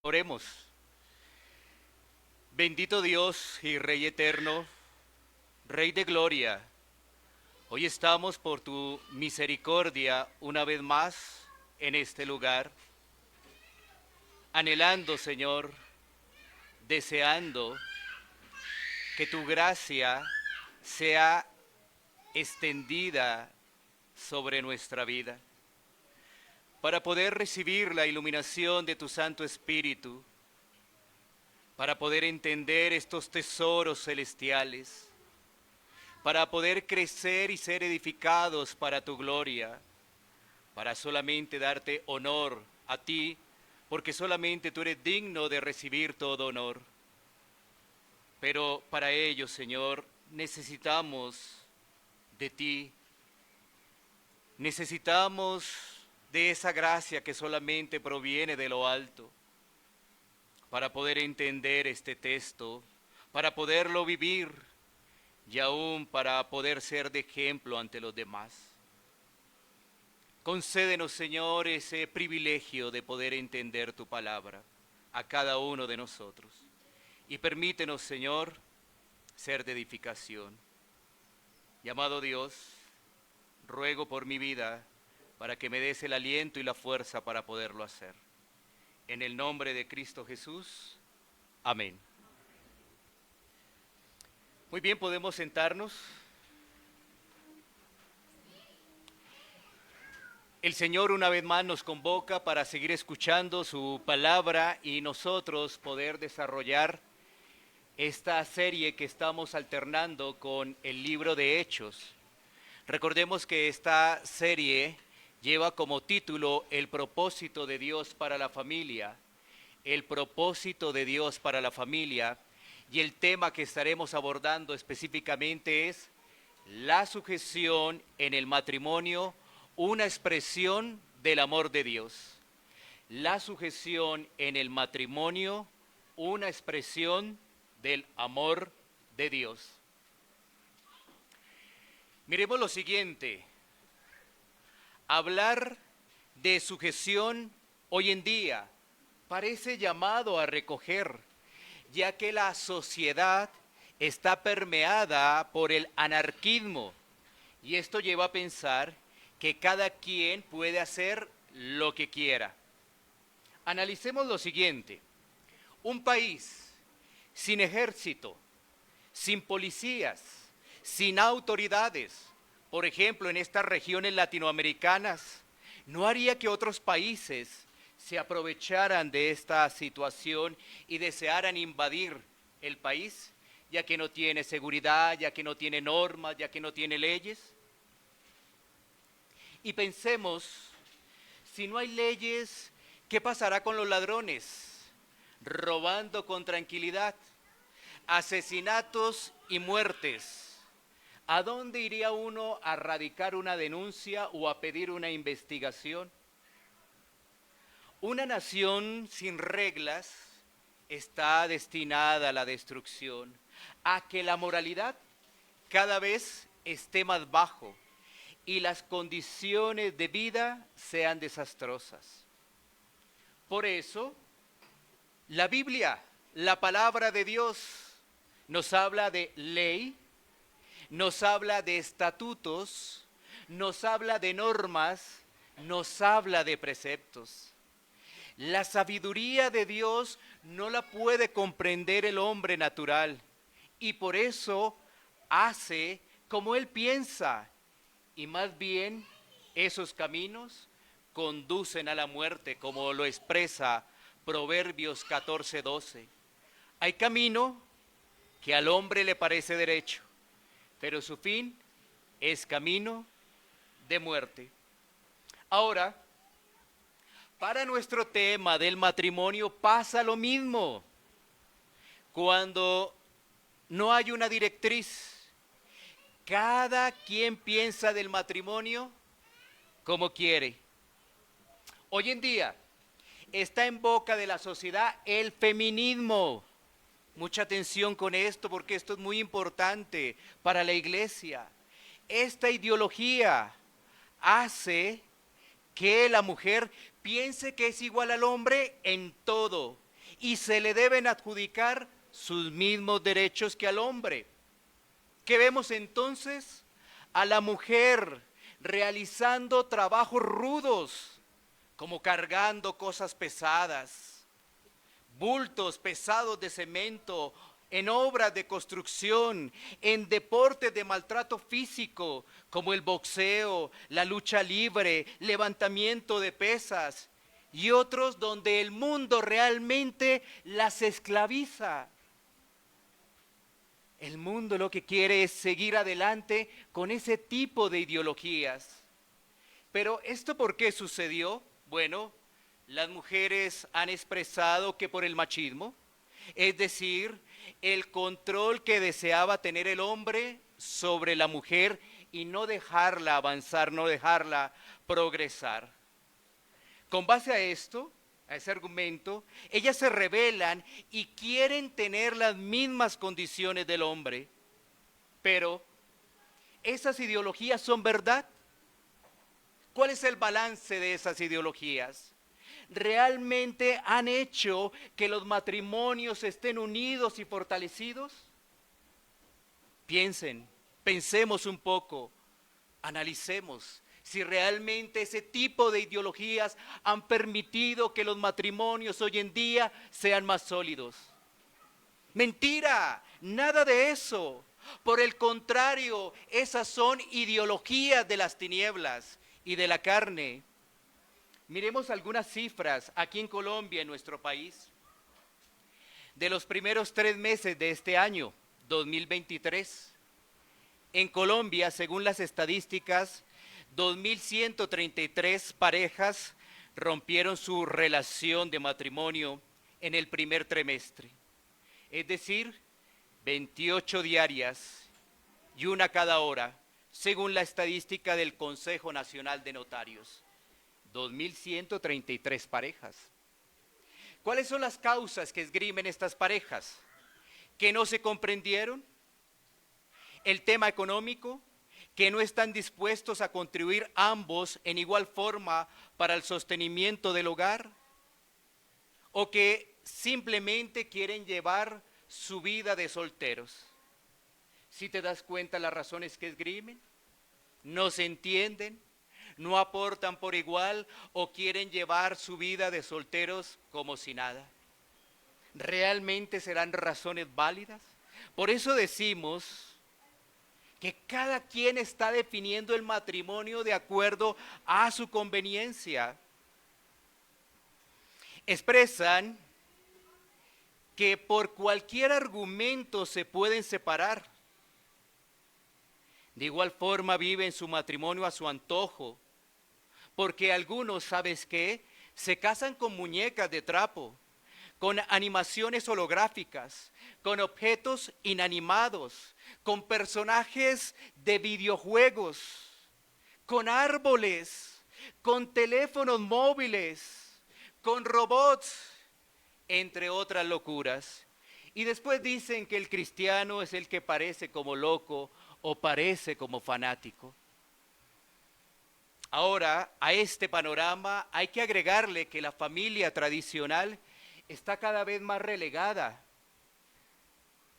Oremos. Bendito Dios y Rey eterno, Rey de gloria, hoy estamos por tu misericordia una vez más en este lugar, anhelando, Señor, deseando que tu gracia sea extendida sobre nuestra vida, para poder recibir la iluminación de tu Santo Espíritu, para poder entender estos tesoros celestiales, para poder crecer y ser edificados para tu gloria, para solamente darte honor a ti, porque solamente tú eres digno de recibir todo honor. Pero para ello, Señor, necesitamos de ti, necesitamos de esa gracia que solamente proviene de lo alto, para poder entender este texto, para poderlo vivir y aún para poder ser de ejemplo ante los demás. Concédenos, Señor, ese privilegio de poder entender tu palabra a cada uno de nosotros. Y permítenos, Señor, ser de edificación. Y amado Dios, ruego por mi vida para que me des el aliento y la fuerza para poderlo hacer. En el nombre de Cristo Jesús, amén. Muy bien, podemos sentarnos. El Señor una vez más nos convoca para seguir escuchando su palabra y nosotros poder desarrollar esta serie que estamos alternando con el libro de Hechos. Recordemos que esta serie lleva como título El propósito de Dios para la familia. El propósito de Dios para la familia. Y el tema que estaremos abordando específicamente es la sujeción en el matrimonio, una expresión del amor de Dios. La sujeción en el matrimonio, una expresión del amor de Dios. Miremos lo siguiente. Hablar de sujeción hoy en día parece llamado a recoger, ya que la sociedad está permeada por el anarquismo y esto lleva a pensar que cada quien puede hacer lo que quiera. Analicemos lo siguiente. Un país sin ejército, sin policías, sin autoridades, por ejemplo, en estas regiones latinoamericanas, ¿no haría que otros países se aprovecharan de esta situación y desearan invadir el país, ya que no tiene seguridad, ya que no tiene normas, ya que no tiene leyes? Y pensemos, si no hay leyes, ¿qué pasará con los ladrones? Robando con tranquilidad, asesinatos y muertes. ¿A dónde iría uno a radicar una denuncia o a pedir una investigación? Una nación sin reglas está destinada a la destrucción, a que la moralidad cada vez esté más bajo y las condiciones de vida sean desastrosas. Por eso, la Biblia, la palabra de Dios, nos habla de ley, nos habla de estatutos, nos habla de normas, nos habla de preceptos. La sabiduría de Dios no la puede comprender el hombre natural y por eso hace como él piensa y más bien esos caminos conducen a la muerte, como lo expresa Proverbios 14:12. Hay camino que al hombre le parece derecho, pero su fin es camino de muerte. Ahora, para nuestro tema del matrimonio pasa lo mismo. Cuando no hay una directriz, cada quien piensa del matrimonio como quiere. Hoy en día está en boca de la sociedad el feminismo. Mucha atención con esto porque esto es muy importante para la iglesia. Esta ideología hace que la mujer piense que es igual al hombre en todo y se le deben adjudicar sus mismos derechos que al hombre. ¿Qué vemos entonces? A la mujer realizando trabajos rudos, como cargando cosas pesadas, bultos pesados de cemento, en obras de construcción, en deportes de maltrato físico, como el boxeo, la lucha libre, levantamiento de pesas, y otros donde el mundo realmente las esclaviza. El mundo lo que quiere es seguir adelante con ese tipo de ideologías. Pero ¿esto por qué sucedió? Bueno, las mujeres han expresado que por el machismo, es decir, el control que deseaba tener el hombre sobre la mujer y no dejarla avanzar, no dejarla progresar. Con base a esto, a ese argumento, ellas se rebelan y quieren tener las mismas condiciones del hombre. Pero, ¿esas ideologías son verdad? ¿Cuál es el balance de esas ideologías? ¿Realmente han hecho que los matrimonios estén unidos y fortalecidos? Pensemos un poco, analicemos si realmente ese tipo de ideologías han permitido que los matrimonios hoy en día sean más sólidos. Mentira, nada de eso. Por el contrario, esas son ideologías de las tinieblas y de la carne. Miremos algunas cifras aquí en Colombia, en nuestro país. De los primeros 3 meses de este año, 2023, en Colombia, según las estadísticas, 2.133 parejas rompieron su relación de matrimonio en el primer trimestre. Es decir, 28 diarias y una cada hora, según la estadística del Consejo Nacional de Notarios. 2.133 parejas. ¿Cuáles son las causas que esgrimen estas parejas? ¿Que no se comprendieron? ¿El tema económico? ¿Que no están dispuestos a contribuir ambos en igual forma para el sostenimiento del hogar? ¿O que simplemente quieren llevar su vida de solteros? ¿Si te das cuenta las razones que esgrimen? ¿No se entienden? ¿No aportan por igual o quieren llevar su vida de solteros como si nada? ¿Realmente serán razones válidas? Por eso decimos que cada quien está definiendo el matrimonio de acuerdo a su conveniencia. Expresan que por cualquier argumento se pueden separar. De igual forma viven su matrimonio a su antojo, porque algunos, ¿sabes qué? Se casan con muñecas de trapo, con animaciones holográficas, con objetos inanimados, con personajes de videojuegos, con árboles, con teléfonos móviles, con robots, entre otras locuras. Y después dicen que el cristiano es el que parece como loco o parece como fanático. Ahora, a este panorama hay que agregarle que la familia tradicional está cada vez más relegada.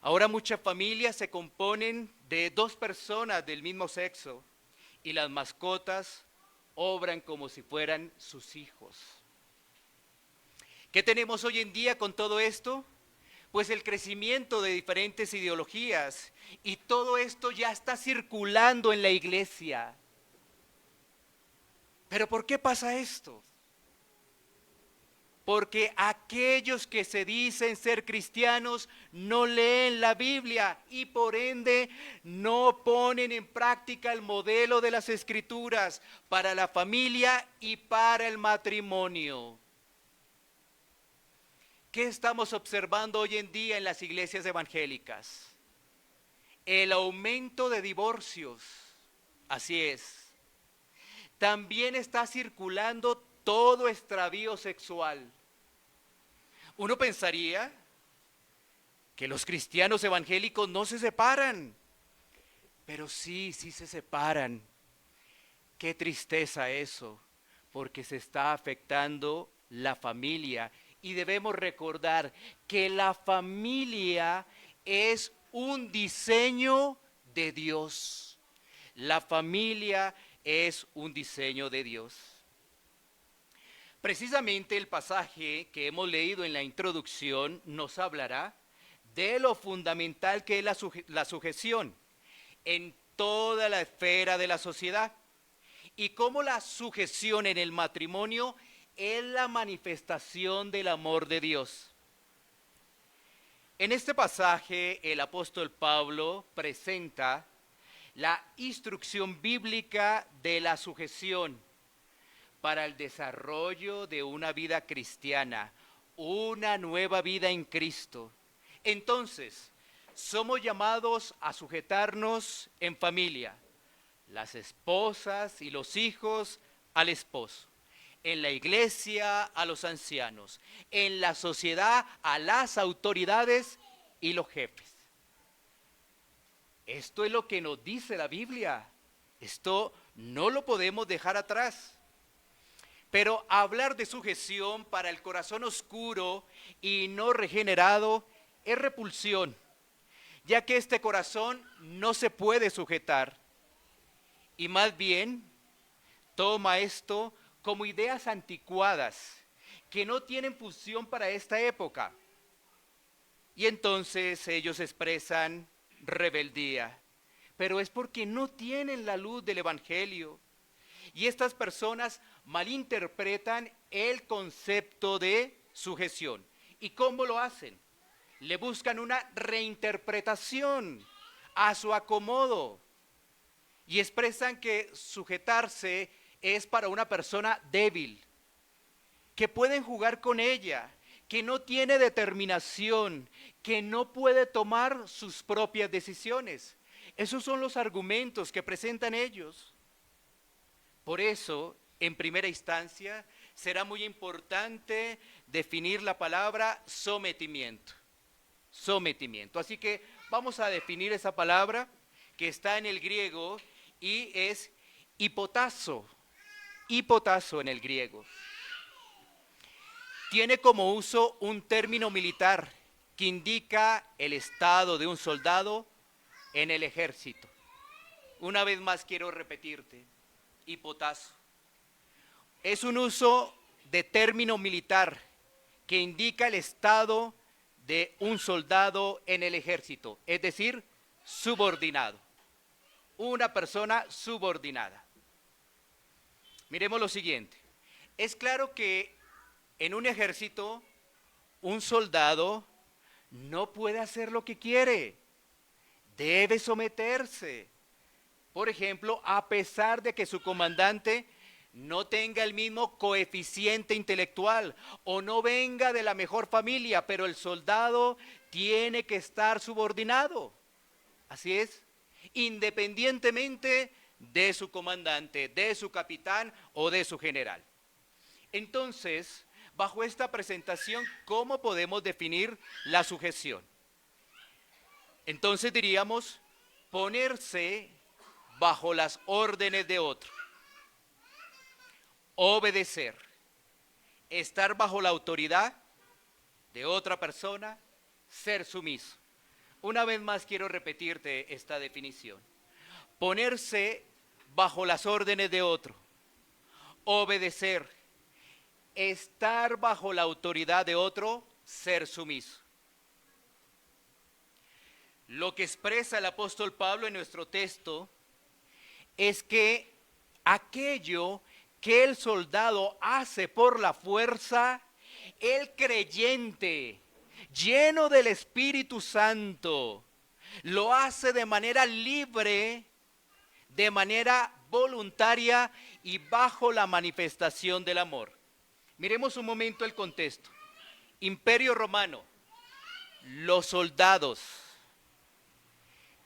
Ahora muchas familias se componen de 2 personas del mismo sexo y las mascotas obran como si fueran sus hijos. ¿Qué tenemos hoy en día con todo esto? Pues el crecimiento de diferentes ideologías y todo esto ya está circulando en la iglesia. ¿Pero por qué pasa esto? Porque aquellos que se dicen ser cristianos no leen la Biblia y por ende no ponen en práctica el modelo de las Escrituras para la familia y para el matrimonio. ¿Qué estamos observando hoy en día en las iglesias evangélicas? El aumento de divorcios. Así es. También está circulando todo extravío sexual. Uno pensaría que los cristianos evangélicos no se separan, pero sí se separan. Qué tristeza eso, porque se está afectando la familia y debemos recordar que la familia es un diseño de Dios. La familia es un diseño de Dios. Precisamente el pasaje que hemos leído en la introducción nos hablará de lo fundamental que es la sujeción en toda la esfera de la sociedad y cómo la sujeción en el matrimonio es la manifestación del amor de Dios. En este pasaje el apóstol Pablo presenta la instrucción bíblica de la sujeción para el desarrollo de una vida cristiana, una nueva vida en Cristo. Entonces, somos llamados a sujetarnos en familia, las esposas y los hijos al esposo, en la iglesia a los ancianos, en la sociedad a las autoridades y los jefes. Esto es lo que nos dice la Biblia. Esto no lo podemos dejar atrás. Pero hablar de sujeción para el corazón oscuro y no regenerado es repulsión, ya que este corazón no se puede sujetar. Y más bien toma esto como ideas anticuadas que no tienen función para esta época. Y entonces ellos expresan rebeldía, pero es porque no tienen la luz del Evangelio. Y estas personas malinterpretan el concepto de sujeción. ¿Y cómo lo hacen? Le buscan una reinterpretación a su acomodo y expresan que sujetarse es para una persona débil, que pueden jugar con ella, que no tiene determinación, que no puede tomar sus propias decisiones. Esos son los argumentos que presentan ellos. Por eso, en primera instancia, será muy importante definir la palabra sometimiento. Sometimiento. Así que vamos a definir esa palabra que está en el griego y es hipotazo. Hipotazo en el griego. Tiene como uso un término militar que indica el estado de un soldado en el ejército. Una vez más quiero repetirte. Hipotazo. Es un uso de término militar que indica el estado de un soldado en el ejército, es decir, subordinado. Una persona subordinada. Miremos lo siguiente. Es claro que en un ejército, un soldado no puede hacer lo que quiere. Debe someterse. Por ejemplo, a pesar de que su comandante no tenga el mismo coeficiente intelectual o no venga de la mejor familia, pero el soldado tiene que estar subordinado. Así es, independientemente de su comandante, de su capitán o de su general. Entonces, bajo esta presentación, ¿cómo podemos definir la sujeción? Entonces diríamos, ponerse bajo las órdenes de otro, obedecer, estar bajo la autoridad de otra persona, ser sumiso. Una vez más quiero repetirte esta definición. Ponerse bajo las órdenes de otro, obedecer, estar bajo la autoridad de otro, ser sumiso. Lo que expresa el apóstol Pablo en nuestro texto es que aquello que el soldado hace por la fuerza, el creyente, lleno del Espíritu Santo, lo hace de manera libre, de manera voluntaria y bajo la manifestación del amor. Miremos un momento el contexto. Imperio Romano, los soldados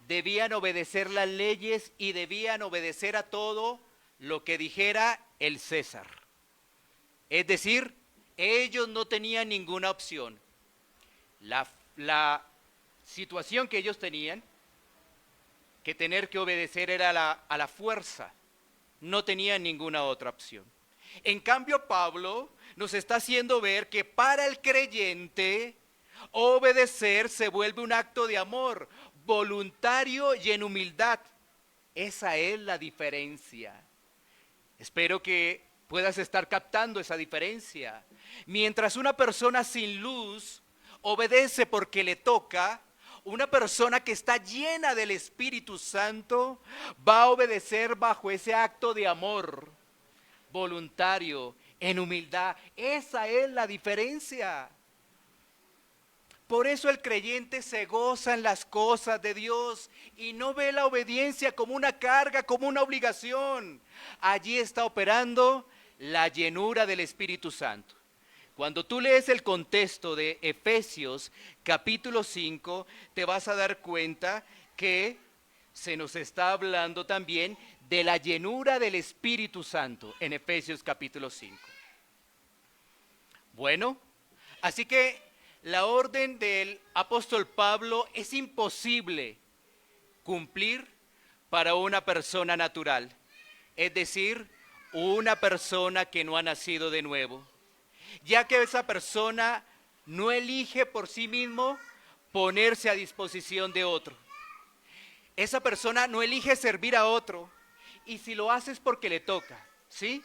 debían obedecer las leyes y debían obedecer a todo lo que dijera el César. Es decir, ellos no tenían ninguna opción. La situación que ellos tenían, que tener que obedecer era a la fuerza, no tenían ninguna otra opción. En cambio, Pablo nos está haciendo ver que para el creyente obedecer se vuelve un acto de amor, voluntario y en humildad. Esa es la diferencia. Espero que puedas estar captando esa diferencia. Mientras una persona sin luz obedece porque le toca, una persona que está llena del Espíritu Santo va a obedecer bajo ese acto de amor voluntario, en humildad. Esa es la diferencia. Por eso el creyente se goza en las cosas de Dios y no ve la obediencia como una carga, como una obligación. Allí está operando la llenura del Espíritu Santo. Cuando tú lees el contexto de Efesios capítulo 5, te vas a dar cuenta que se nos está hablando también de la llenura del Espíritu Santo en Efesios capítulo 5. Bueno, así que la orden del apóstol Pablo es imposible cumplir para una persona natural, es decir, una persona que no ha nacido de nuevo, ya que esa persona no elige por sí mismo ponerse a disposición de otro. Esa persona no elige servir a otro, y si lo hace es porque le toca, ¿sí?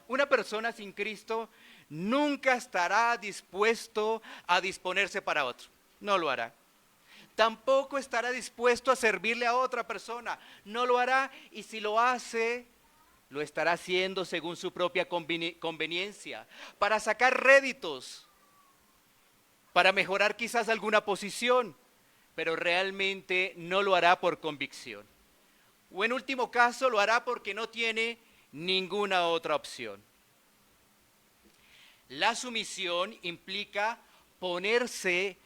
Una persona sin Cristo nunca estará dispuesto a disponerse para otro, no lo hará. Tampoco estará dispuesto a servirle a otra persona, no lo hará, y si lo hace, lo estará haciendo según su propia conveniencia, para sacar réditos, para mejorar quizás alguna posición, pero realmente no lo hará por convicción. O en último caso lo hará porque no tiene ninguna otra opción. La sumisión implica ponerse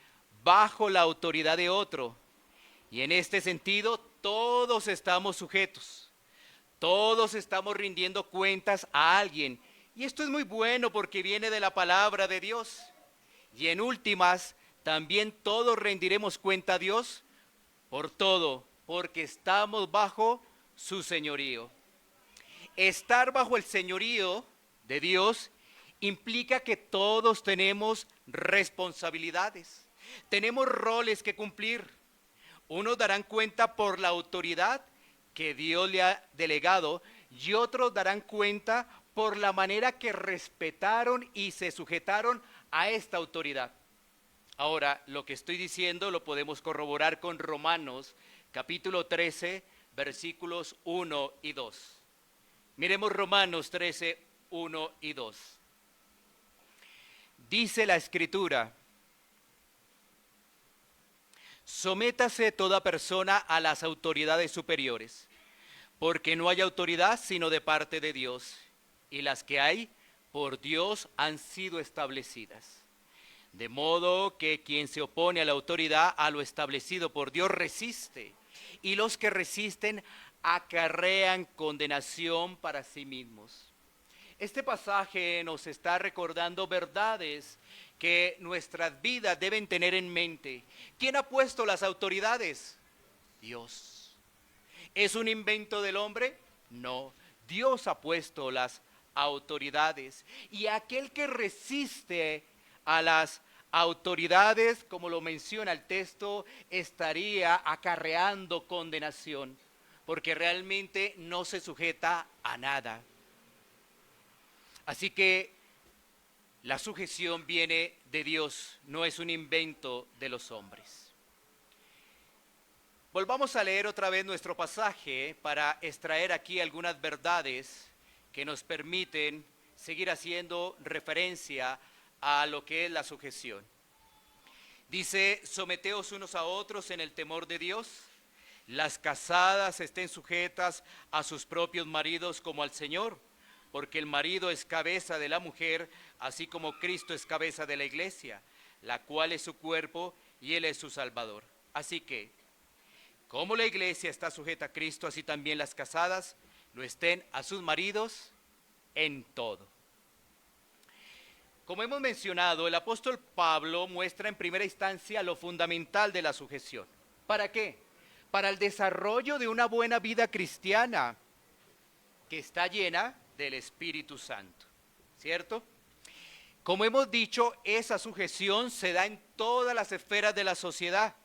bajo la autoridad de otro. Y en este sentido, todos estamos sujetos. Todos estamos rindiendo cuentas a alguien. Y esto es muy bueno porque viene de la palabra de Dios. Y en últimas, también todos rendiremos cuenta a Dios por todo, porque estamos bajo su señorío. Estar bajo el señorío de Dios implica que todos tenemos responsabilidades, tenemos roles que cumplir. Unos darán cuenta por la autoridad que Dios le ha delegado y otros darán cuenta por la manera que respetaron y se sujetaron a esta autoridad. Ahora, lo que estoy diciendo lo podemos corroborar con Romanos capítulo 13, versículos 1 y 2. Miremos Romanos 13, 1 y 2. Dice la Escritura: sométase toda persona a las autoridades superiores, porque no hay autoridad sino de parte de Dios, y las que hay por Dios han sido establecidas. De modo que quien se opone a la autoridad, a lo establecido por Dios, resiste, y los que resisten acarrean condenación para sí mismos. Este pasaje nos está recordando verdades que nuestras vidas deben tener en mente. ¿Quién ha puesto las autoridades? Dios. ¿Es un invento del hombre? No, Dios ha puesto las autoridades. Y aquel que resiste a las autoridades, como lo menciona el texto, estaría acarreando condenación, porque realmente no se sujeta a nada. Así que la sujeción viene de Dios, no es un invento de los hombres. Volvamos a leer otra vez nuestro pasaje para extraer aquí algunas verdades que nos permiten seguir haciendo referencia a lo que es la sujeción. Dice: someteos unos a otros en el temor de Dios. Las casadas estén sujetas a sus propios maridos como al Señor, porque el marido es cabeza de la mujer, así como Cristo es cabeza de la iglesia, la cual es su cuerpo y Él es su Salvador. Así que, como la iglesia está sujeta a Cristo, así también las casadas lo estén a sus maridos en todo. Como hemos mencionado, el apóstol Pablo muestra en primera instancia lo fundamental de la sujeción. ¿Para qué? Para el desarrollo de una buena vida cristiana que está llena del Espíritu Santo. ¿cierto? Como hemos dicho, esa sujeción se da en todas las esferas de la sociedad,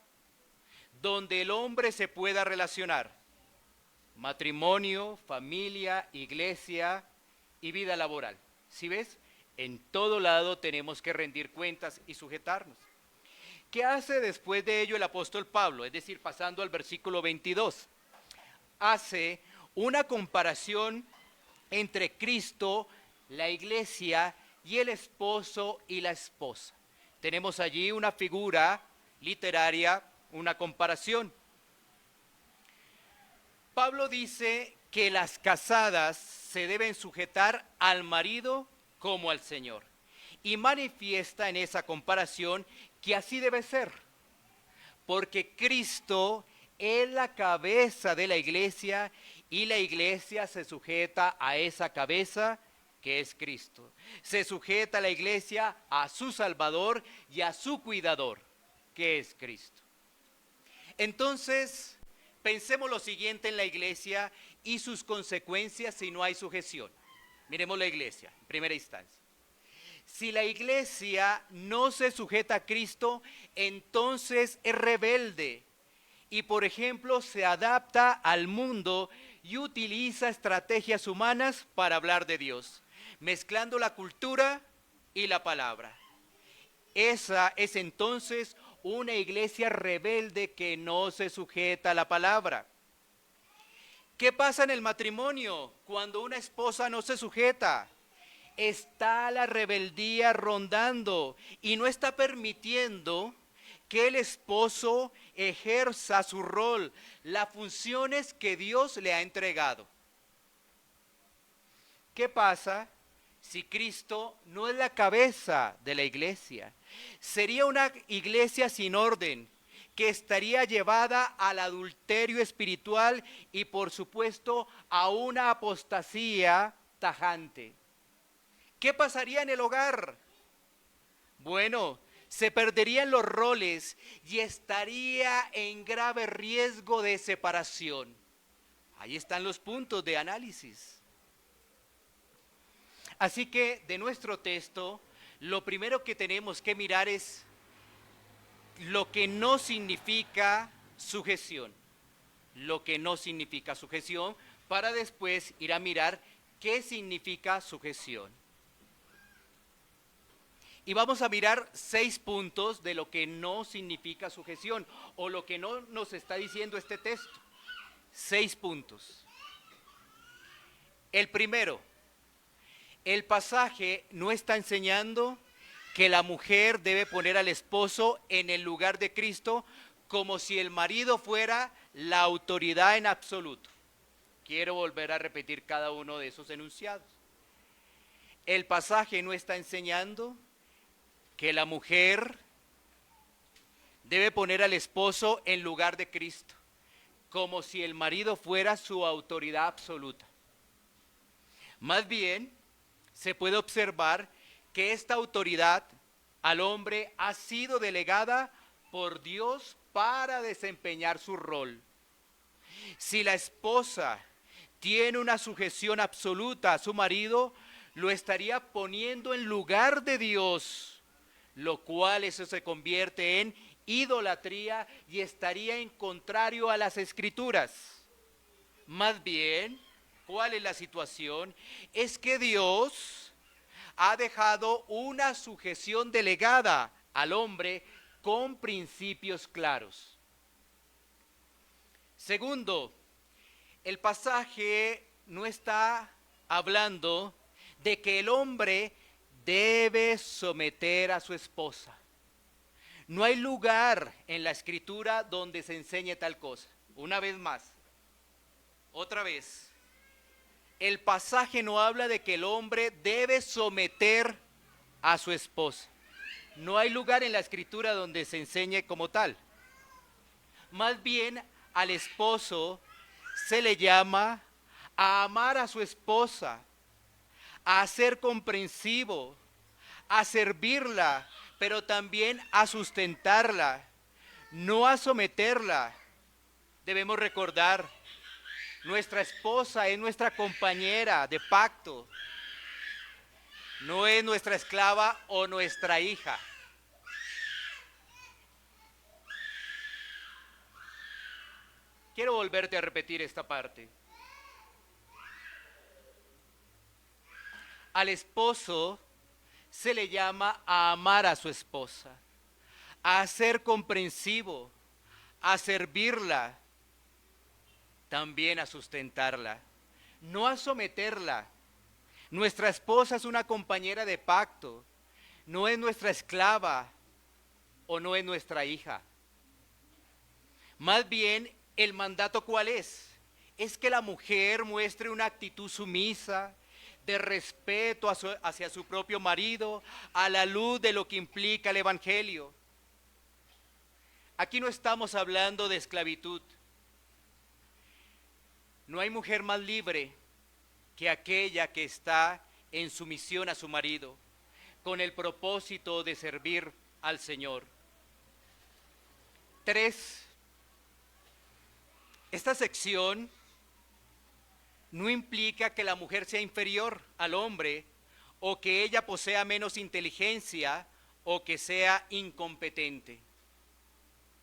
donde el hombre se pueda relacionar. Matrimonio, familia, iglesia y vida laboral. ¿Sí ves? En todo lado tenemos que rendir cuentas y sujetarnos. ¿Qué hace después de ello el apóstol Pablo? Es decir, pasando al versículo 22. Hace una comparación entre Cristo, la iglesia y el esposo y la esposa. Tenemos allí una figura literaria, una comparación. Pablo dice que las casadas se deben sujetar al marido como al Señor. Y manifiesta en esa comparación que así debe ser. Porque Cristo es la cabeza de la iglesia y la iglesia se sujeta a esa cabeza que es Cristo. Se sujeta la iglesia a su Salvador y a su cuidador, que es Cristo. Entonces, pensemos lo siguiente en la iglesia y sus consecuencias si no hay sujeción. Miremos la iglesia, en primera instancia. Si la iglesia no se sujeta a Cristo, entonces es rebelde y, por ejemplo, se adapta al mundo y utiliza estrategias humanas para hablar de Dios, mezclando la cultura y la palabra. Esa es entonces una iglesia rebelde que no se sujeta a la palabra. ¿Qué pasa en el matrimonio cuando una esposa no se sujeta? Está la rebeldía rondando y no está permitiendo que el esposo ejerza su rol, las funciones que Dios le ha entregado. ¿Qué pasa si Cristo no es la cabeza de la iglesia? Sería una iglesia sin orden, que estaría llevada al adulterio espiritual y, por supuesto, a una apostasía tajante. ¿Qué pasaría en el hogar? Bueno, se perderían los roles y estaría en grave riesgo de separación. Ahí están los puntos de análisis. Así que de nuestro texto, lo primero que tenemos que mirar es lo que no significa sujeción. Lo que no significa sujeción, para después ir a mirar qué significa sujeción. Y vamos a mirar 6 puntos de lo que no significa sujeción, o lo que no nos está diciendo este texto. 6 puntos. El primero, el pasaje no está enseñando que la mujer debe poner al esposo en el lugar de Cristo como si el marido fuera la autoridad en absoluto. Quiero volver a repetir cada uno de esos enunciados. El pasaje no está enseñando que la mujer debe poner al esposo en lugar de Cristo, como si el marido fuera su autoridad absoluta. Más bien, se puede observar que esta autoridad al hombre ha sido delegada por Dios para desempeñar su rol. Si la esposa tiene una sujeción absoluta a su marido, lo estaría poniendo en lugar de Dios, lo cual eso se convierte en idolatría y estaría en contrario a las Escrituras. Más bien, ¿cuál es la situación? Es que Dios ha dejado una sujeción delegada al hombre con principios claros. Segundo, el pasaje no está hablando de que el hombre debe someter a su esposa. No hay lugar en la Escritura donde se enseñe tal cosa. Una vez más, otra vez, el pasaje no habla de que el hombre debe someter a su esposa. No hay lugar en la Escritura donde se enseñe como tal. Más bien, al esposo se le llama a amar a su esposa, a ser comprensivo, a servirla, pero también a sustentarla, no a someterla. Debemos recordar, nuestra esposa es nuestra compañera de pacto. no es nuestra esclava o nuestra hija. Quiero volverte a repetir esta parte. Al esposo se le llama a amar a su esposa, a ser comprensivo, a servirla, también a sustentarla, no a someterla. Nuestra esposa es una compañera de pacto, no es nuestra esclava o no es nuestra hija. Más bien, el mandato ¿cuál es? Es que la mujer muestre una actitud sumisa, de respeto hacia su propio marido, a la luz de lo que implica el Evangelio. Aquí no estamos hablando de esclavitud. No hay mujer más libre que aquella que está en sumisión a su marido, con el propósito de servir al Señor. 3. Esta sección no implica que la mujer sea inferior al hombre o que ella posea menos inteligencia o que sea incompetente.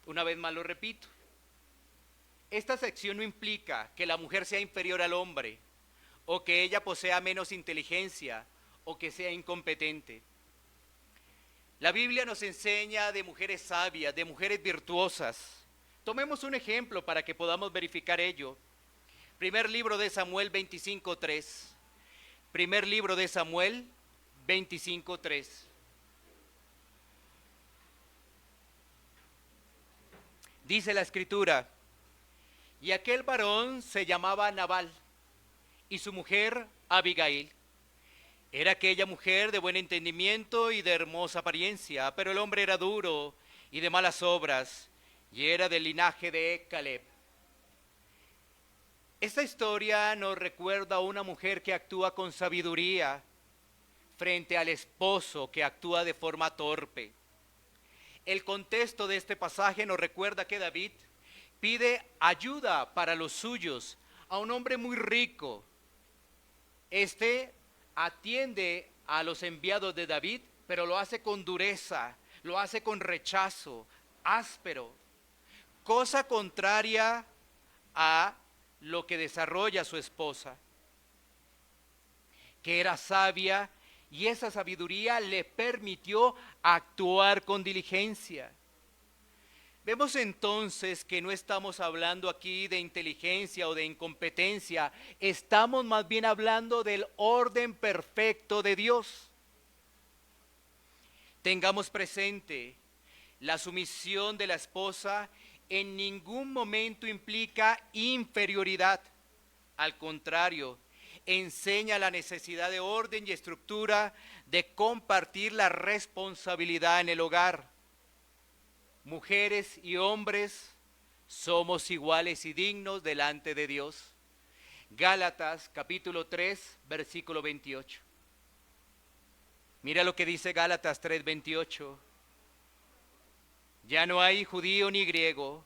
Una vez más lo repito. Esta sección no implica que la mujer sea inferior al hombre o que ella posea menos inteligencia o que sea incompetente. La Biblia nos enseña de mujeres sabias, de mujeres virtuosas. Tomemos un ejemplo para que podamos verificar ello. Primer libro de Samuel 25:3. Primer libro de Samuel 25:3. Dice la escritura: y aquel varón se llamaba Nabal, y su mujer Abigail. Era aquella mujer de buen entendimiento y de hermosa apariencia, pero el hombre era duro y de malas obras, y era del linaje de Caleb. Esta historia nos recuerda a una mujer que actúa con sabiduría frente al esposo que actúa de forma torpe. El contexto de este pasaje nos recuerda que David pide ayuda para los suyos a un hombre muy rico. Este atiende a los enviados de David, pero lo hace con dureza, lo hace con rechazo, áspero, cosa contraria a lo que desarrolla su esposa, que era sabia, y esa sabiduría le permitió actuar con diligencia. Vemos entonces que no estamos hablando aquí de inteligencia o de incompetencia, estamos más bien hablando del orden perfecto de Dios. Tengamos presente, la sumisión de la esposa en ningún momento implica inferioridad. Al contrario, enseña la necesidad de orden y estructura, de compartir la responsabilidad en el hogar. Mujeres y hombres somos iguales y dignos delante de Dios. Gálatas capítulo 3, versículo 28. Mira lo que dice Gálatas 3, 28. Ya no hay judío ni griego,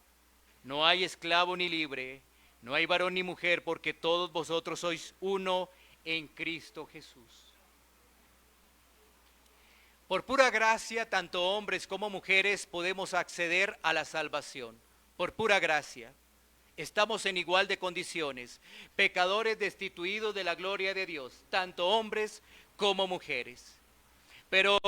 no hay esclavo ni libre, no hay varón ni mujer, porque todos vosotros sois uno en Cristo Jesús. Por pura gracia, tanto hombres como mujeres podemos acceder a la salvación. Por pura gracia. Estamos en igual de condiciones, pecadores destituidos de la gloria de Dios, tanto hombres como mujeres. Pero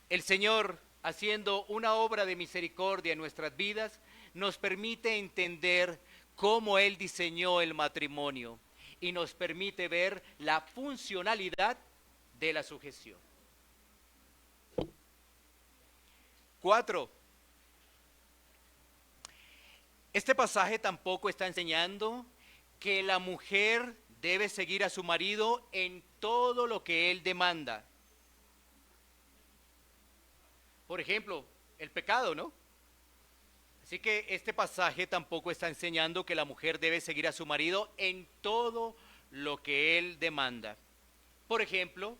el Señor, haciendo una obra de misericordia en nuestras vidas, nos permite entender cómo Él diseñó el matrimonio y nos permite ver la funcionalidad de la sujeción. 4. Este pasaje tampoco está enseñando que la mujer debe seguir a su marido en todo lo que él demanda. Por ejemplo, el pecado, ¿no? Así que este pasaje tampoco está enseñando que la mujer debe seguir a su marido en todo lo que él demanda. Por ejemplo,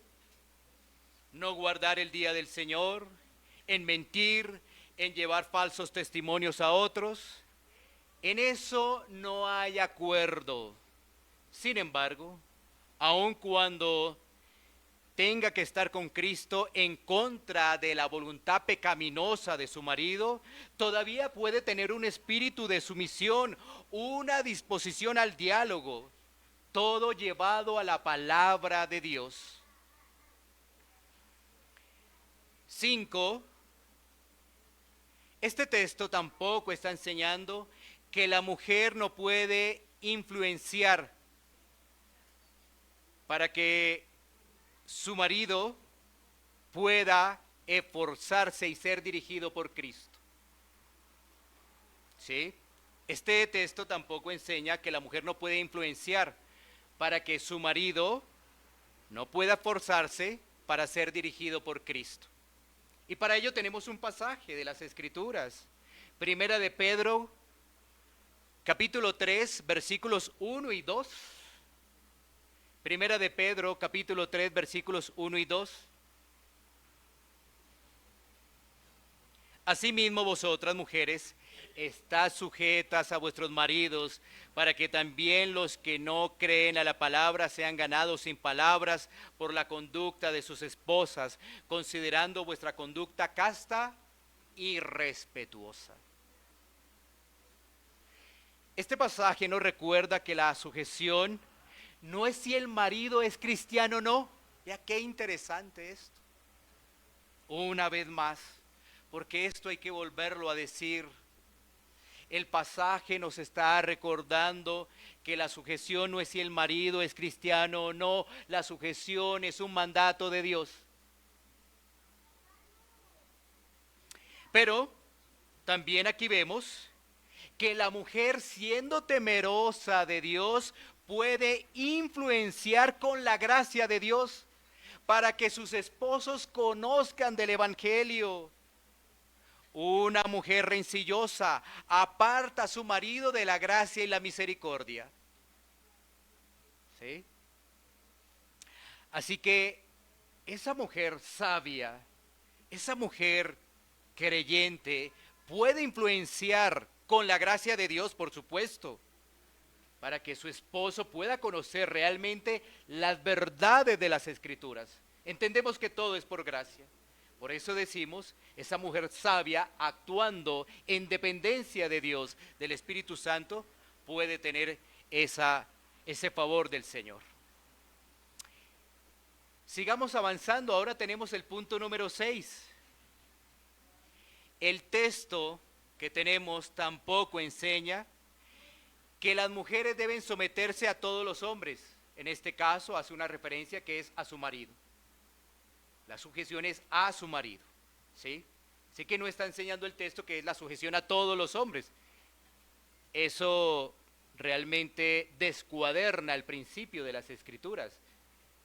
no guardar el día del Señor, en mentir, en llevar falsos testimonios a otros. En eso no hay acuerdo. Sin embargo, aun cuando tenga que estar con Cristo en contra de la voluntad pecaminosa de su marido, todavía puede tener un espíritu de sumisión, una disposición al diálogo, todo llevado a la palabra de Dios. 5. Este texto tampoco está enseñando que la mujer no puede influenciar para que su marido pueda esforzarse y ser dirigido por Cristo. ¿Sí? Este texto tampoco enseña que la mujer no puede influenciar para que su marido no pueda esforzarse para ser dirigido por Cristo. Y para ello tenemos un pasaje de las Escrituras. Primera de Pedro, capítulo 3, versículos 1 y 2. Primera de Pedro, capítulo 3, versículos 1 y 2. Asimismo vosotras, mujeres, estad sujetas a vuestros maridos, para que también los que no creen a la palabra sean ganados sin palabras por la conducta de sus esposas, considerando vuestra conducta casta y respetuosa. Este pasaje nos recuerda que la sujeción no es si el marido es cristiano o no. Ya qué interesante esto. Una vez más, porque esto hay que volverlo a decir. El pasaje nos está recordando que la sujeción no es si el marido es cristiano o no, la sujeción es un mandato de Dios. Pero también aquí vemos que la mujer, siendo temerosa de Dios, puede influenciar con la gracia de Dios para que sus esposos conozcan del Evangelio. Una mujer rencillosa aparta a su marido de la gracia y la misericordia. ¿Sí? Así que esa mujer sabia, esa mujer creyente, puede influenciar con la gracia de Dios, por supuesto, para que su esposo pueda conocer realmente las verdades de las Escrituras. Entendemos que todo es por gracia. Por eso decimos, esa mujer sabia, actuando en dependencia de Dios, del Espíritu Santo, puede tener ese favor del Señor. Sigamos avanzando, ahora tenemos el punto número 6. El texto que tenemos tampoco enseña que las mujeres deben someterse a todos los hombres. En este caso hace una referencia que es a su marido. La sujeción es a su marido, ¿sí? Sé que no está enseñando el texto que es la sujeción a todos los hombres. Eso realmente descuaderna el principio de las Escrituras.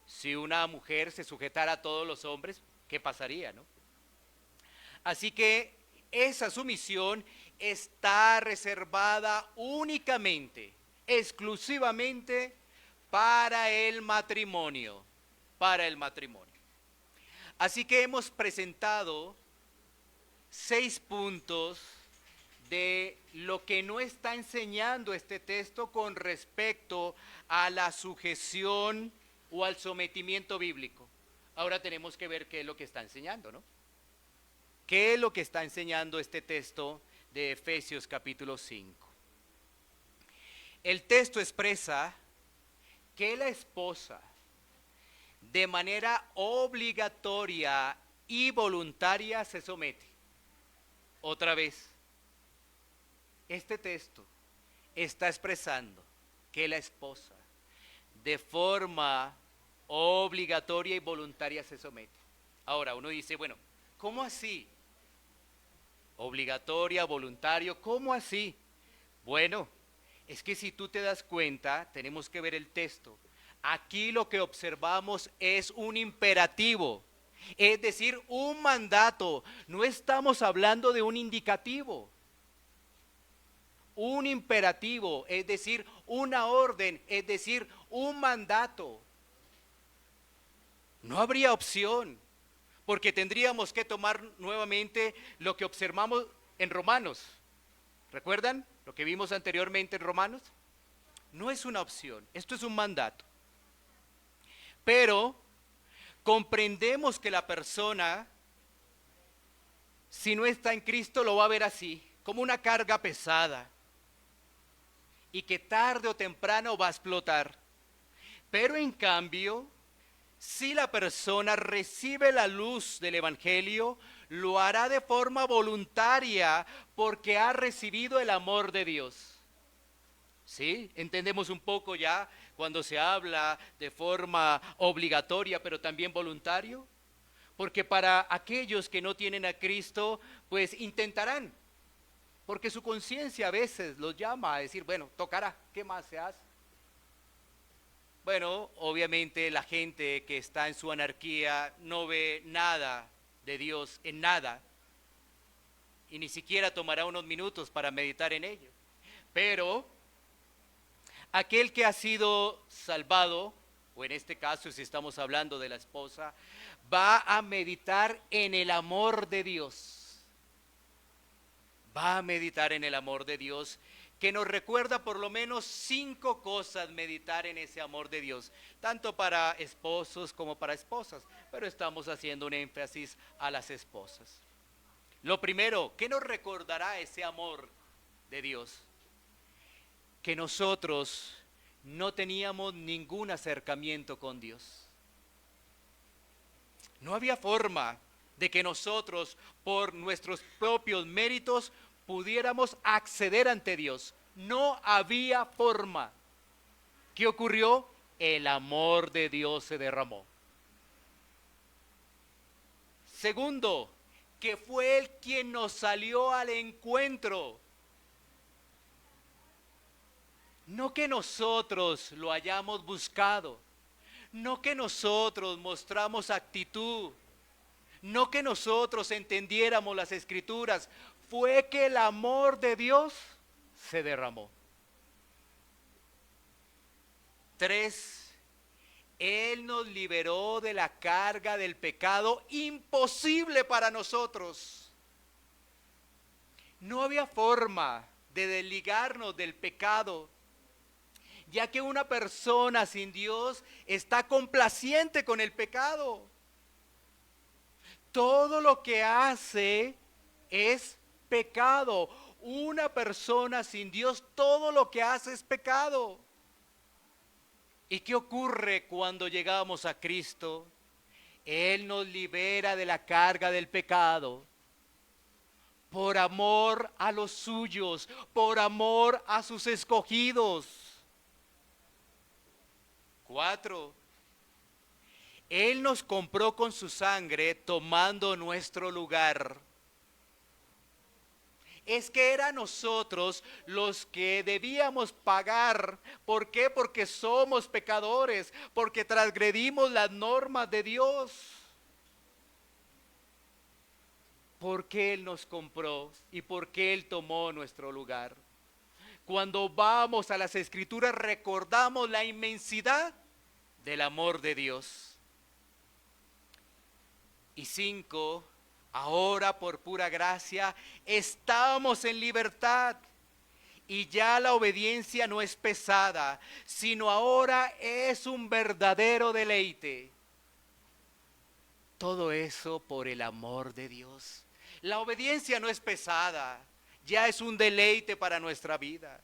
Si una mujer se sujetara a todos los hombres, ¿qué pasaría, no? Así que esa sumisión está reservada únicamente, exclusivamente para el matrimonio, para el matrimonio. Así que hemos presentado 6 puntos de lo que no está enseñando este texto con respecto a la sujeción o al sometimiento bíblico. Ahora tenemos que ver qué es lo que está enseñando, ¿no? ¿Qué es lo que está enseñando este texto de Efesios capítulo 5? El texto expresa que la esposa, de manera obligatoria y voluntaria, se somete. Otra vez, este texto está expresando que la esposa, de forma obligatoria y voluntaria, se somete. Ahora, uno dice, bueno, ¿cómo así? Obligatoria, voluntario, ¿cómo así? Bueno, es que si tú te das cuenta, tenemos que ver el texto. Aquí lo que observamos es un imperativo, es decir, un mandato. No estamos hablando de un indicativo. Un imperativo, es decir, una orden, es decir, un mandato. No habría opción, porque tendríamos que tomar nuevamente lo que observamos en Romanos. ¿Recuerdan lo que vimos anteriormente en Romanos? No es una opción, esto es un mandato. Pero comprendemos que la persona, si no está en Cristo, lo va a ver así, como una carga pesada, y que tarde o temprano va a explotar. Pero en cambio, si la persona recibe la luz del Evangelio, lo hará de forma voluntaria porque ha recibido el amor de Dios. ¿Sí? Entendemos un poco ya cuando se habla de forma obligatoria, pero también voluntario. Porque para aquellos que no tienen a Cristo, pues intentarán, porque su conciencia a veces los llama a decir, bueno, tocará, ¿qué más se hace? Bueno, obviamente la gente que está en su anarquía no ve nada de Dios en nada y ni siquiera tomará unos minutos para meditar en ello. Pero aquel que ha sido salvado, o en este caso si estamos hablando de la esposa, va a meditar en el amor de Dios. Va a meditar en el amor de Dios, que nos recuerda por lo menos 5 cosas meditar en ese amor de Dios, tanto para esposos como para esposas, pero estamos haciendo un énfasis a las esposas. Lo primero, ¿qué nos recordará ese amor de Dios? Que nosotros no teníamos ningún acercamiento con Dios. No había forma de que nosotros, por nuestros propios méritos, pudiéramos acceder ante Dios. No había forma. ¿Qué ocurrió? El amor de Dios se derramó. Segundo, que fue Él quien nos salió al encuentro. No que nosotros lo hayamos buscado, no que nosotros mostramos actitud, no que nosotros entendiéramos las Escrituras, fue que el amor de Dios se derramó. 3, Él nos liberó de la carga del pecado imposible para nosotros. No había forma de desligarnos del pecado, ya que una persona sin Dios está complaciente con el pecado. Todo lo que hace es pecado. Una persona sin Dios, todo lo que hace es pecado. ¿Y qué ocurre cuando llegamos a Cristo? Él nos libera de la carga del pecado. Por amor a los suyos, por amor a sus escogidos. 4, Él nos compró con su sangre tomando nuestro lugar. Es que era nosotros los que debíamos pagar. ¿Por qué? Porque somos pecadores, porque transgredimos las normas de Dios. Porque Él nos compró y porque Él tomó nuestro lugar. Cuando vamos a las Escrituras recordamos la inmensidad del amor de Dios. Y 5, ahora por pura gracia estamos en libertad y ya la obediencia no es pesada, sino ahora es un verdadero deleite. Todo eso por el amor de Dios. La obediencia no es pesada, ya es un deleite para nuestra vida.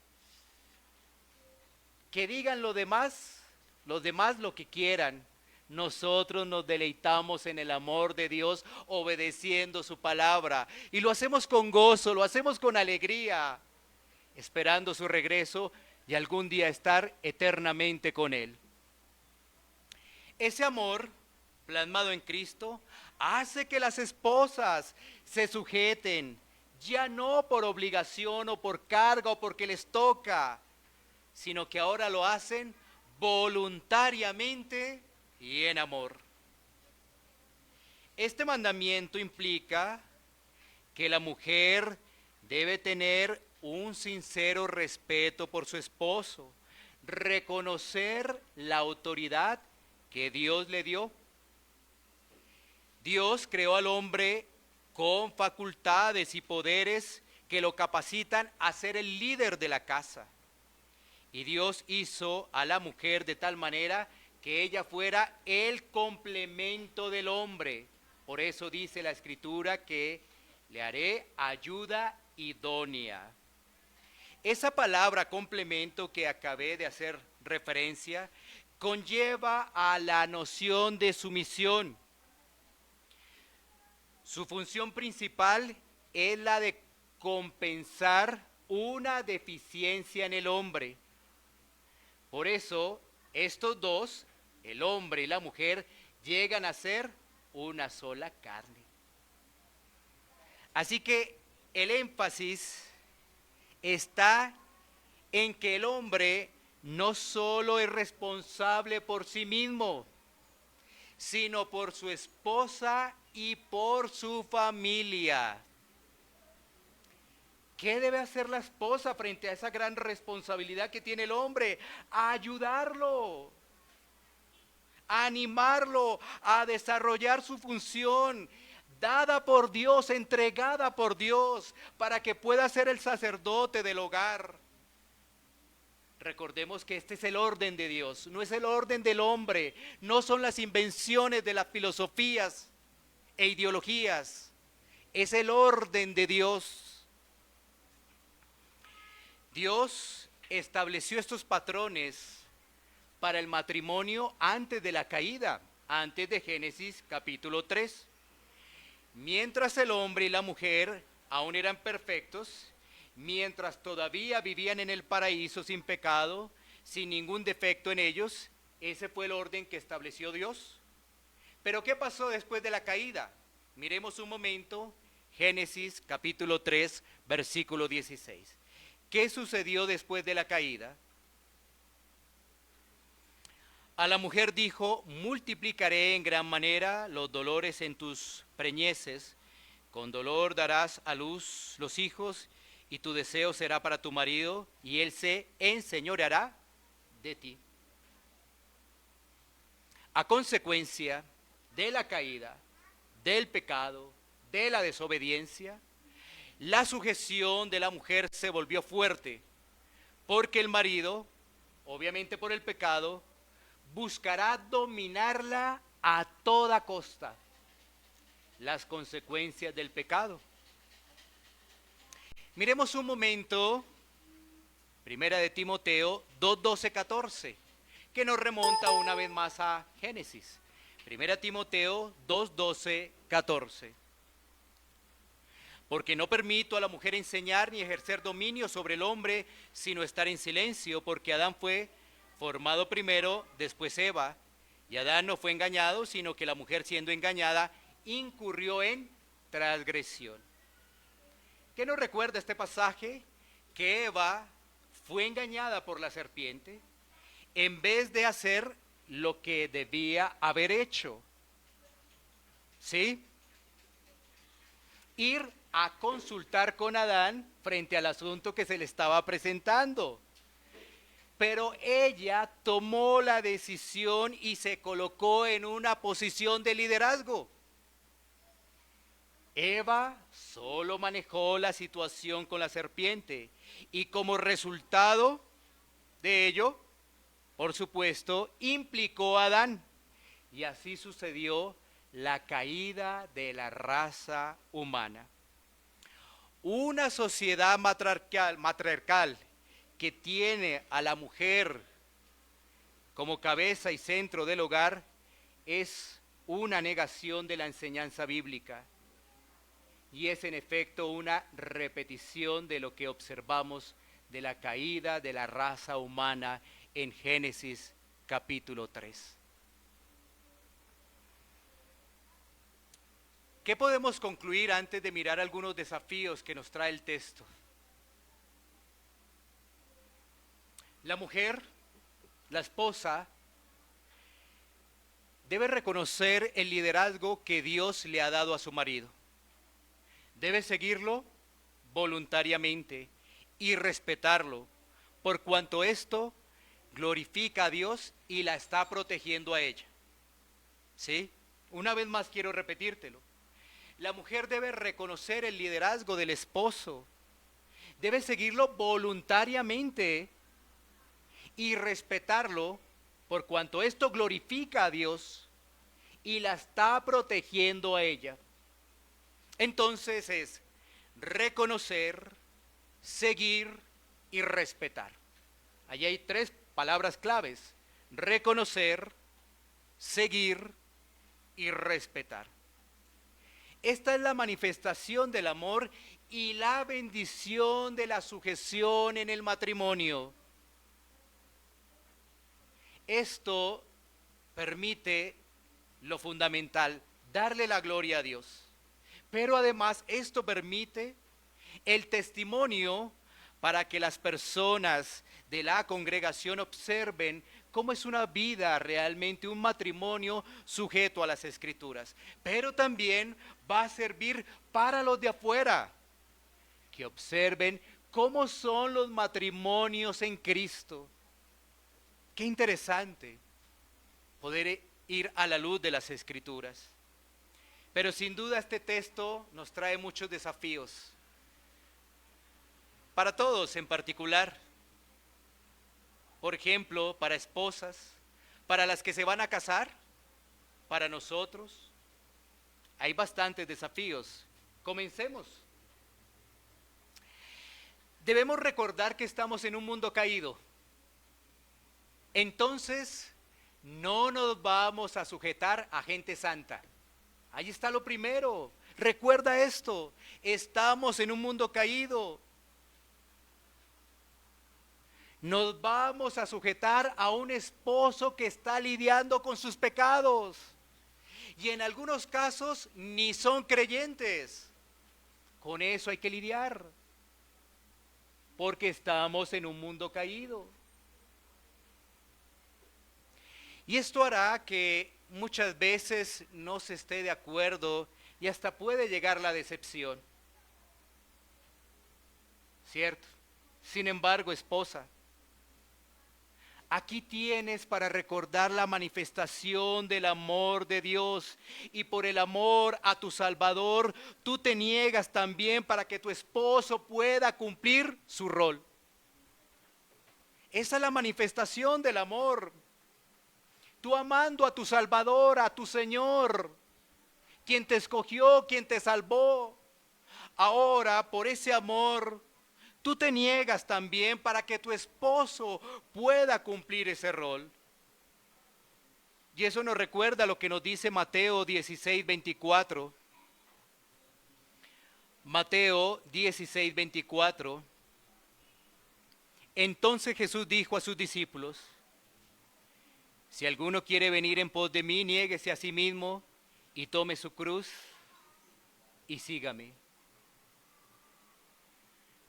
Que digan los demás lo que quieran. Nosotros nos deleitamos en el amor de Dios obedeciendo su palabra. Y lo hacemos con gozo, lo hacemos con alegría, esperando su regreso y algún día estar eternamente con Él. Ese amor plasmado en Cristo hace que las esposas se sujeten, ya no por obligación o por carga o porque les toca, sino que ahora lo hacen voluntariamente y en amor. Este mandamiento implica que la mujer debe tener un sincero respeto por su esposo, reconocer la autoridad que Dios le dio. Dios creó al hombre con facultades y poderes que lo capacitan a ser el líder de la casa. Y Dios hizo a la mujer de tal manera que ella fuera el complemento del hombre. Por eso dice la Escritura que le haré ayuda idónea. Esa palabra complemento que acabé de hacer referencia conlleva a la noción de sumisión. Su función principal es la de compensar una deficiencia en el hombre. Por eso, estos dos, el hombre y la mujer, llegan a ser una sola carne. Así que el énfasis está en que el hombre no solo es responsable por sí mismo, sino por su esposa y por su familia. ¿Qué debe hacer la esposa frente a esa gran responsabilidad que tiene el hombre? A ayudarlo, a animarlo, a desarrollar su función, dada por Dios, entregada por Dios, para que pueda ser el sacerdote del hogar. Recordemos que este es el orden de Dios, no es el orden del hombre, no son las invenciones de las filosofías e ideologías, es el orden de Dios. Dios estableció estos patrones para el matrimonio antes de la caída, antes de Génesis capítulo 3. Mientras el hombre y la mujer aún eran perfectos, mientras todavía vivían en el paraíso sin pecado, sin ningún defecto en ellos, ese fue el orden que estableció Dios. Pero ¿qué pasó después de la caída? Miremos un momento, Génesis capítulo 3, versículo 16. ¿Qué sucedió después de la caída? A la mujer dijo: multiplicaré en gran manera los dolores en tus preñeces, con dolor darás a luz los hijos, y tu deseo será para tu marido, y él se enseñoreará de ti. A consecuencia de la caída, del pecado, de la desobediencia, la sujeción de la mujer se volvió fuerte, porque el marido, obviamente por el pecado, buscará dominarla a toda costa. Las consecuencias del pecado. Miremos un momento, Primera de Timoteo 2, 12, 14, que nos remonta una vez más a Génesis. Primera Timoteo 2, 12, 14. Porque no permito a la mujer enseñar ni ejercer dominio sobre el hombre, sino estar en silencio, porque Adán fue formado primero, después Eva, y Adán no fue engañado, sino que la mujer, siendo engañada, incurrió en transgresión. ¿Qué nos recuerda este pasaje? Que Eva fue engañada por la serpiente en vez de hacer lo que debía haber hecho. ¿Sí? Ir a consultar con Adán frente al asunto que se le estaba presentando. Pero ella tomó la decisión y se colocó en una posición de liderazgo. Eva solo manejó la situación con la serpiente y como resultado de ello, por supuesto, implicó a Adán. Y así sucedió la caída de la raza humana. Una sociedad matriarcal que tiene a la mujer como cabeza y centro del hogar es una negación de la enseñanza bíblica y es en efecto una repetición de lo que observamos de la caída de la raza humana en Génesis capítulo 3. ¿Qué podemos concluir antes de mirar algunos desafíos que nos trae el texto? La mujer, la esposa, debe reconocer el liderazgo que Dios le ha dado a su marido. Debe seguirlo voluntariamente y respetarlo, por cuanto esto glorifica a Dios y la está protegiendo a ella. ¿Sí? Una vez más quiero repetírtelo. La mujer debe reconocer el liderazgo del esposo, debe seguirlo voluntariamente y respetarlo, por cuanto esto glorifica a Dios y la está protegiendo a ella. Entonces es reconocer, seguir y respetar. Allí hay tres palabras claves: reconocer, seguir y respetar. Esta es la manifestación del amor y la bendición de la sujeción en el matrimonio. Esto permite lo fundamental, darle la gloria a Dios. Pero además esto permite el testimonio para que las personas de la congregación observen cómo es una vida realmente, un matrimonio sujeto a las Escrituras. Pero también va a servir para los de afuera, que observen cómo son los matrimonios en Cristo. Qué interesante poder ir a la luz de las Escrituras. Pero sin duda este texto nos trae muchos desafíos. Para todos en particular. Por ejemplo, para esposas, para las que se van a casar, para nosotros. Hay bastantes desafíos. Comencemos. Debemos recordar que estamos en un mundo caído. Entonces, no nos vamos a sujetar a gente santa. Ahí está lo primero. Recuerda esto. Estamos en un mundo caído. Nos vamos a sujetar a un esposo que está lidiando con sus pecados. Y en algunos casos ni son creyentes. Con eso hay que lidiar. Porque estamos en un mundo caído. Y esto hará que muchas veces no se esté de acuerdo y hasta puede llegar la decepción. ¿Cierto? Sin embargo, esposa, aquí tienes para recordar la manifestación del amor de Dios, y por el amor a tu Salvador, tú te niegas también para que tu esposo pueda cumplir su rol. Esa es la manifestación del amor. Tú amando a tu Salvador, a tu Señor, quien te escogió, quien te salvó. Ahora, por ese amor, tú te niegas también para que tu esposo pueda cumplir ese rol. Y eso nos recuerda lo que nos dice Mateo 16:24. Mateo 16:24. Entonces Jesús dijo a sus discípulos: si alguno quiere venir en pos de mí, niéguese a sí mismo y tome su cruz y sígame.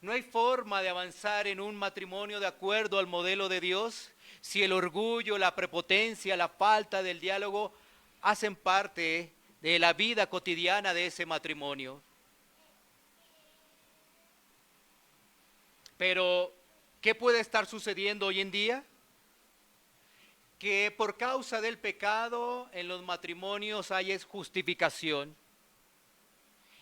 No hay forma de avanzar en un matrimonio de acuerdo al modelo de Dios si el orgullo, la prepotencia, la falta del diálogo hacen parte de la vida cotidiana de ese matrimonio. Pero, ¿qué puede estar sucediendo hoy en día? Que por causa del pecado en los matrimonios hay justificación.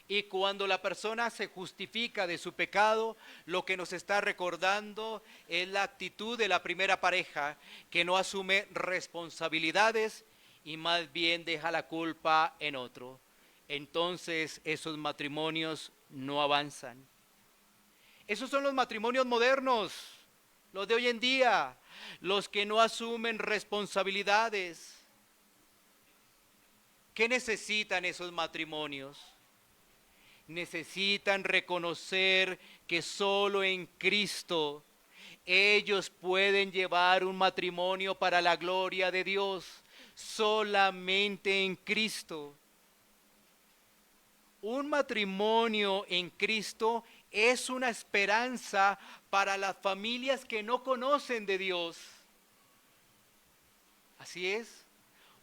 Y cuando la persona se justifica de su pecado, lo que nos está recordando es la actitud de la primera pareja, que no asume responsabilidades y más bien deja la culpa en otro. Entonces esos matrimonios no avanzan. Esos son los matrimonios modernos, los de hoy en día, los que no asumen responsabilidades. ¿Qué necesitan esos matrimonios? Necesitan reconocer que solo en Cristo ellos pueden llevar un matrimonio para la gloria de Dios. Solamente en Cristo. Un matrimonio en Cristo es una esperanza para las familias que no conocen de Dios. Así es.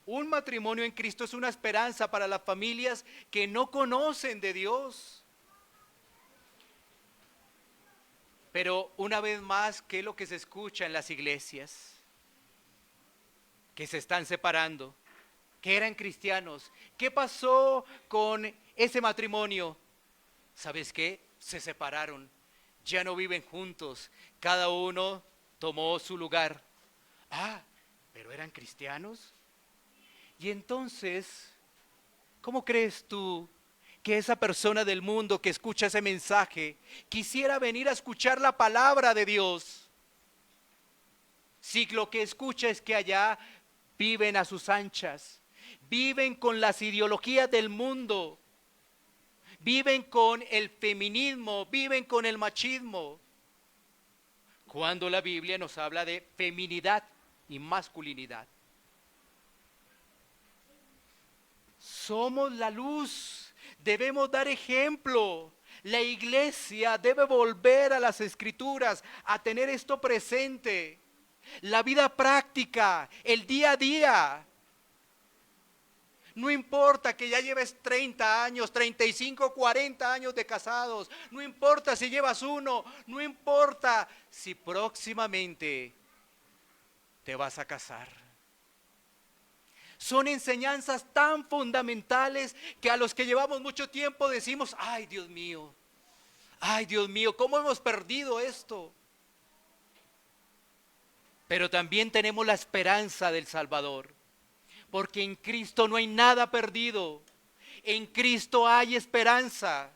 Un matrimonio en Cristo es una esperanza para las familias que no conocen de Dios. Pero una vez más, ¿qué es lo que se escucha en las iglesias? Que se están separando, que eran cristianos. ¿Qué pasó con ese matrimonio? ¿Sabes qué? Se separaron, ya no viven juntos, cada uno tomó su lugar. pero eran cristianos. Y entonces, ¿cómo crees tú que esa persona del mundo que escucha ese mensaje quisiera venir a escuchar la palabra de Dios? Si lo que escucha es que allá viven a sus anchas, viven con las ideologías del mundo, viven con el feminismo, viven con el machismo, cuando la Biblia nos habla de feminidad y masculinidad. Somos la luz, debemos dar ejemplo. La iglesia debe volver a las escrituras, a tener esto presente. La vida práctica, el día a día. No importa que ya lleves 30 años, 35, 40 años de casados. No importa si llevas uno. No importa si próximamente te vas a casar. Son enseñanzas tan fundamentales que a los que llevamos mucho tiempo decimos, ay Dios mío, ¿cómo hemos perdido esto? Pero también tenemos la esperanza del Salvador, porque en Cristo no hay nada perdido, en Cristo hay esperanza.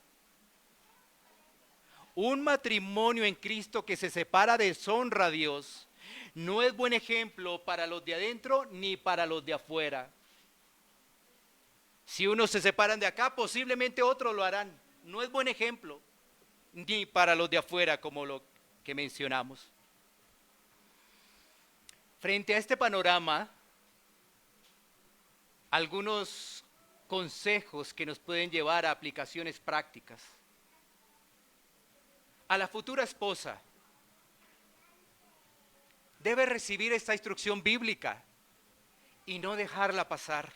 Un matrimonio en Cristo que se separa deshonra a Dios. No es buen ejemplo para los de adentro ni para los de afuera. Si unos se separan de acá, posiblemente otros lo harán. No es buen ejemplo, ni para los de afuera, como lo que mencionamos. Frente a este panorama, algunos consejos que nos pueden llevar a aplicaciones prácticas. A la futura esposa debe recibir esta instrucción bíblica y no dejarla pasar.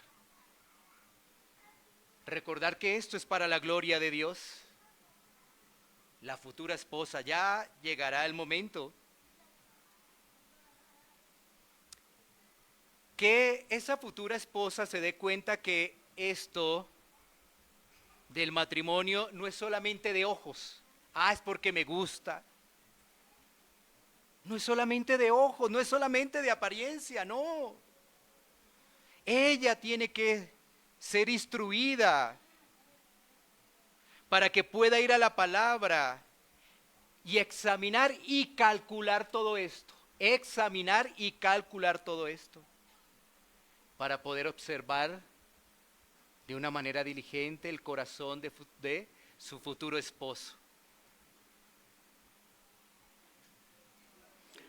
Recordar que esto es para la gloria de Dios. La futura esposa, ya llegará el momento que esa futura esposa se dé cuenta que esto del matrimonio no es solamente de ojos. Es porque me gusta. No es solamente de ojos, no es solamente de apariencia, no. Ella tiene que ser instruida para que pueda ir a la palabra y examinar y calcular todo esto. Examinar y calcular todo esto para poder observar de una manera diligente el corazón de su futuro esposo.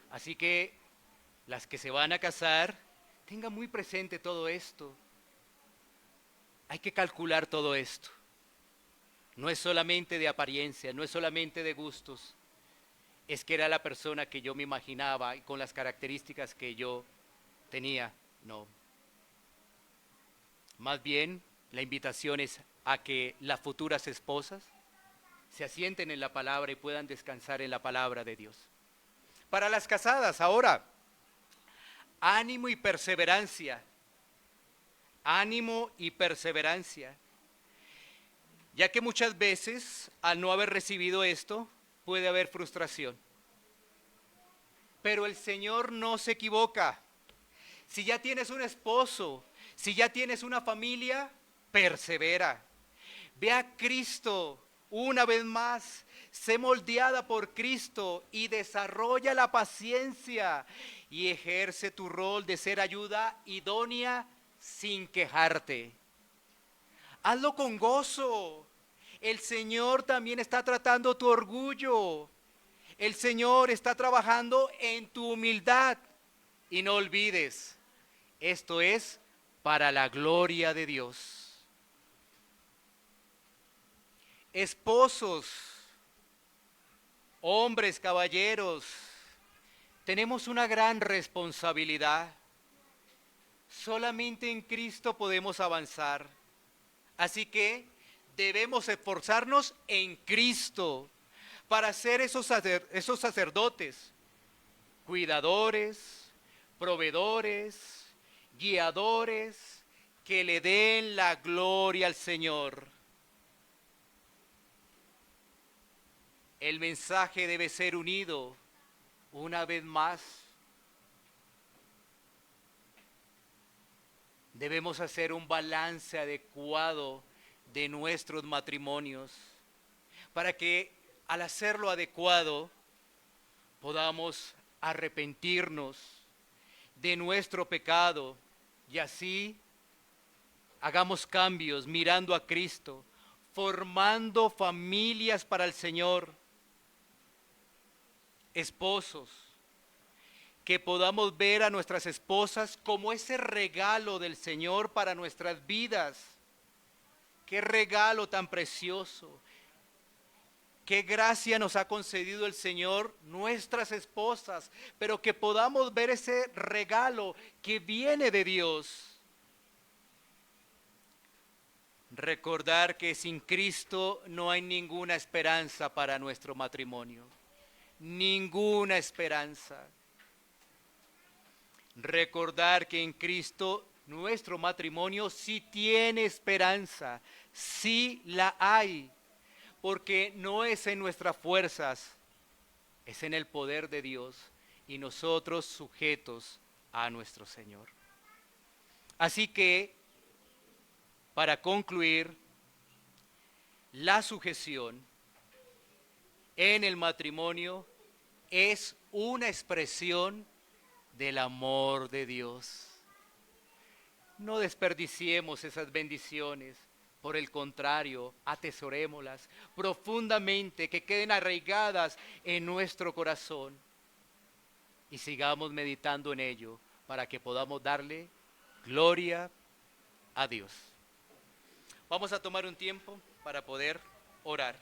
Así que las que se van a casar, tengan muy presente todo esto. Hay que calcular todo esto. No es solamente de apariencia, no es solamente de gustos. Es que era la persona que yo me imaginaba y con las características que yo tenía. No. Más bien, la invitación es a que las futuras esposas se asienten en la palabra y puedan descansar en la palabra de Dios. Para las casadas, ahora, ánimo y perseverancia. Ánimo y perseverancia. Ya que muchas veces, al no haber recibido esto, puede haber frustración. Pero el Señor no se equivoca. Si ya tienes un esposo, si ya tienes una familia, persevera. Ve a Cristo una vez más. Sé moldeada por Cristo y desarrolla la paciencia y ejerce tu rol de ser ayuda idónea sin quejarte. Hazlo con gozo. El Señor también está tratando tu orgullo. El Señor está trabajando en tu humildad. Y no olvides, esto es para la gloria de Dios. Esposos, hombres, caballeros, tenemos una gran responsabilidad. Solamente en Cristo podemos avanzar. Así que debemos esforzarnos en Cristo para ser esos sacerdotes, cuidadores, proveedores, guiadores, que le den la gloria al Señor. El mensaje debe ser unido una vez más. Debemos hacer un balance adecuado de nuestros matrimonios para que al hacerlo adecuado podamos arrepentirnos de nuestro pecado y así hagamos cambios mirando a Cristo, formando familias para el Señor, esposos, que podamos ver a nuestras esposas como ese regalo del Señor para nuestras vidas. Qué regalo tan precioso. Qué gracia nos ha concedido el Señor, nuestras esposas, pero que podamos ver ese regalo que viene de Dios. Recordar que sin Cristo no hay ninguna esperanza para nuestro matrimonio. Ninguna esperanza. Recordar que en Cristo nuestro matrimonio sí tiene esperanza, sí la hay, porque no es en nuestras fuerzas, es en el poder de Dios y nosotros sujetos a nuestro Señor. Así que, para concluir, la sujeción en el matrimonio es una expresión del amor de Dios. No desperdiciemos esas bendiciones, por el contrario, atesorémoslas profundamente, que queden arraigadas en nuestro corazón y sigamos meditando en ello para que podamos darle gloria a Dios. Vamos a tomar un tiempo para poder orar.